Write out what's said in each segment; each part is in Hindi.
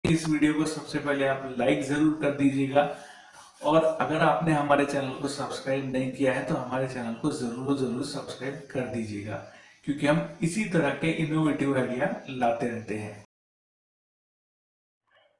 इस वीडियो को सबसे पहले आप लाइक जरूर कर दीजिएगा और अगर आपने हमारे चैनल को सब्सक्राइब नहीं किया है तो हमारे चैनल को जरूर सब्सक्राइब कर दीजिएगा, क्योंकि हम इसी तरह के इनोवेटिव आइडिया लाते रहते हैं।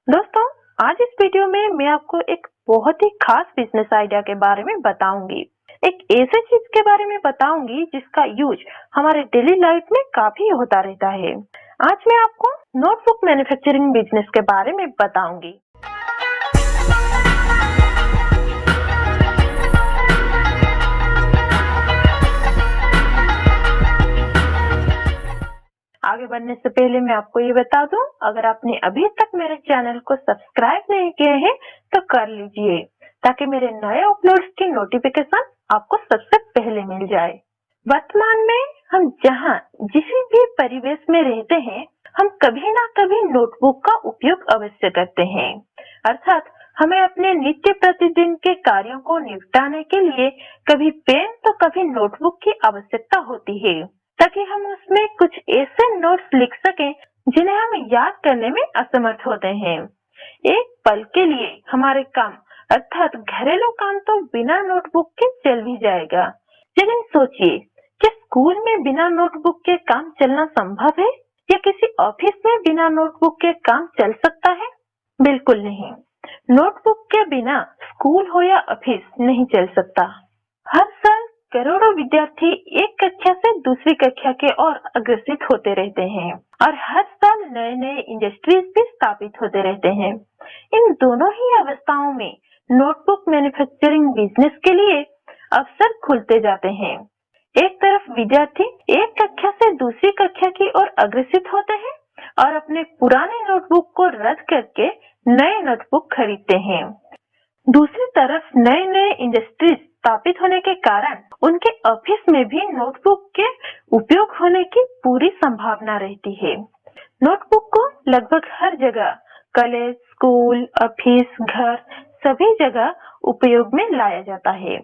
दोस्तों, आज इस वीडियो में मैं आपको एक बहुत ही खास बिजनेस आइडिया के बारे में बताऊंगी। एक ऐसे चीज के बारे में बताऊंगी जिसका यूज हमारे डेली लाइफ में काफी होता रहता है। आज मैं आपको नोटबुक मैन्युफैक्चरिंग बिजनेस के बारे में बताऊंगी। आगे बढ़ने से पहले मैं आपको ये बता दूं, अगर आपने अभी तक मेरे चैनल को सब्सक्राइब नहीं किए हैं तो कर लीजिए, ताकि मेरे नए अपलोड्स की नोटिफिकेशन आपको सबसे पहले मिल जाए। वर्तमान में हम जहां जिस भी परिवेश में रहते हैं, हम कभी ना कभी नोटबुक का उपयोग अवश्य करते हैं। अर्थात हमें अपने नित्य प्रतिदिन के कार्यों को निपटाने के लिए कभी पेन तो कभी नोटबुक की आवश्यकता होती है, ताकि हम उसमें कुछ ऐसे नोट्स लिख सकें जिन्हें हम याद करने में असमर्थ होते हैं। एक पल के लिए हमारे काम अर्थात घरेलू काम तो बिना नोटबुक के चल भी जाएगा, लेकिन सोचिए, क्या स्कूल में बिना नोटबुक के काम चलना संभव है या किसी ऑफिस में बिना नोटबुक के काम चल सकता है? बिल्कुल नहीं। नोटबुक के बिना स्कूल हो या ऑफिस नहीं चल सकता। हर साल करोड़ों विद्यार्थी एक कक्षा से दूसरी कक्षा के ओर अग्रसित होते रहते हैं और हर साल नए नए इंडस्ट्रीज भी स्थापित होते रहते हैं। इन दोनों ही अवस्थाओं में नोटबुक मैन्युफैक्चरिंग बिजनेस के लिए अवसर खुलते जाते हैं। एक तरफ विद्यार्थी एक कक्षा से दूसरी कक्षा की ओर अग्रसित होते हैं और अपने पुराने नोटबुक को रद्द करके नए नोटबुक खरीदते हैं। दूसरी तरफ नए नए इंडस्ट्रीज स्थापित होने के कारण उनके ऑफिस में भी नोटबुक के उपयोग होने की पूरी संभावना रहती है। नोटबुक को लगभग हर जगह, कॉलेज, स्कूल, ऑफिस, घर, सभी जगह उपयोग में लाया जाता है।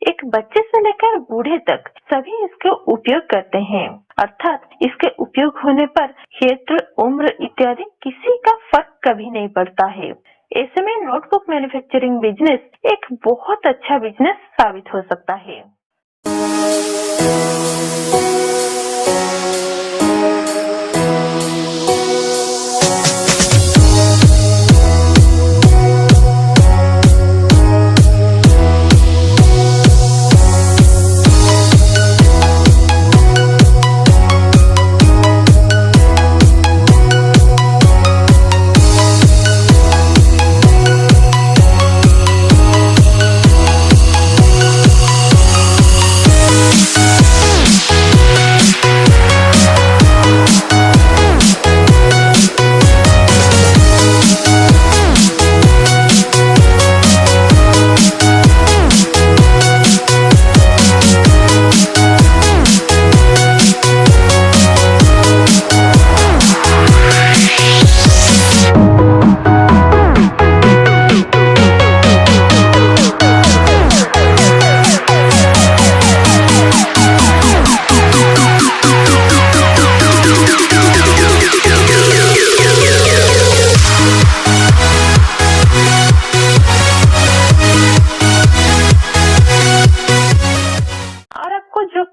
एक बच्चे से लेकर बूढ़े तक सभी इसका उपयोग करते हैं, अर्थात इसके उपयोग होने पर क्षेत्र, उम्र इत्यादि किसी का फर्क कभी नहीं पड़ता है। ऐसे में नोटबुक मैन्युफैक्चरिंग बिजनेस एक बहुत अच्छा बिजनेस साबित हो सकता है।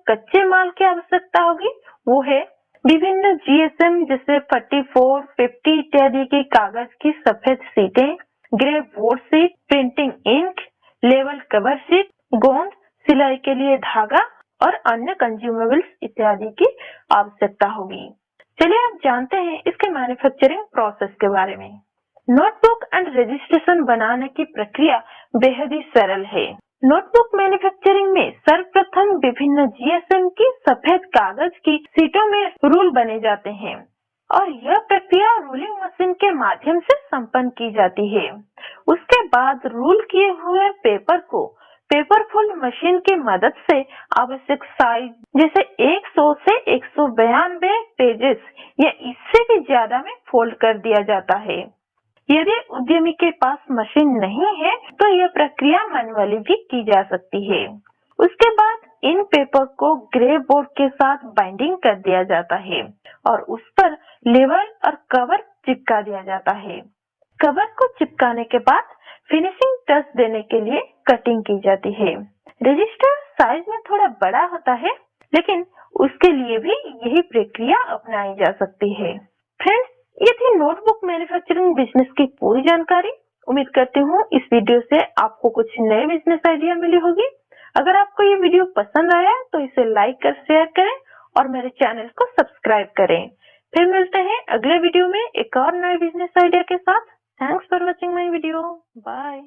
कच्चे माल की आवश्यकता होगी वो है विभिन्न जीएसएम जैसे 44, 50 इत्यादि की कागज की सफेद सीटें, grey board sheet, printing ink, लेवल कवर शीट, गोंद, सिलाई के लिए धागा और अन्य कंज्यूमेबल्स इत्यादि की आवश्यकता होगी। चलिए अब जानते हैं इसके मैन्युफैक्चरिंग प्रोसेस के बारे में। नोटबुक एंड रजिस्ट्रेशन बनाने की प्रक्रिया बेहद ही सरल है। नोटबुक मैन्युफैक्चरिंग में सर्वप्रथम विभिन्न जीएसएम की सफेद कागज की सीटों में रूल बने जाते हैं और यह प्रक्रिया रूलिंग मशीन के माध्यम से संपन्न की जाती है। उसके बाद रूल किए हुए पेपर को पेपरफुल मशीन की मदद से आवश्यक साइज जैसे 100 से 192 पेजेस या इससे भी ज्यादा में फोल्ड कर दिया जाता है। यदि उद्यमी के पास मशीन नहीं है तो यह प्रक्रिया मैन्युअली भी की जा सकती है। उसके बाद इन पेपर को ग्रे बोर्ड के साथ बाइंडिंग कर दिया जाता है और उस पर लेबल और कवर चिपका दिया जाता है। कवर को चिपकाने के बाद फिनिशिंग टच देने के लिए कटिंग की जाती है। रजिस्टर साइज में थोड़ा बड़ा होता है, लेकिन उसके लिए भी यही प्रक्रिया अपनाई जा सकती है। फ्रेंड्स, ये थी नोटबुक मैन्युफैक्चरिंग बिजनेस की पूरी जानकारी। उम्मीद करती हूँ इस वीडियो से आपको कुछ नए बिजनेस आइडिया मिली होगी। अगर आपको ये वीडियो पसंद आया तो इसे लाइक कर शेयर करें और मेरे चैनल को सब्सक्राइब करें। फिर मिलते हैं अगले वीडियो में एक और नए बिजनेस आइडिया के साथ। Thanks for watching my video. Bye.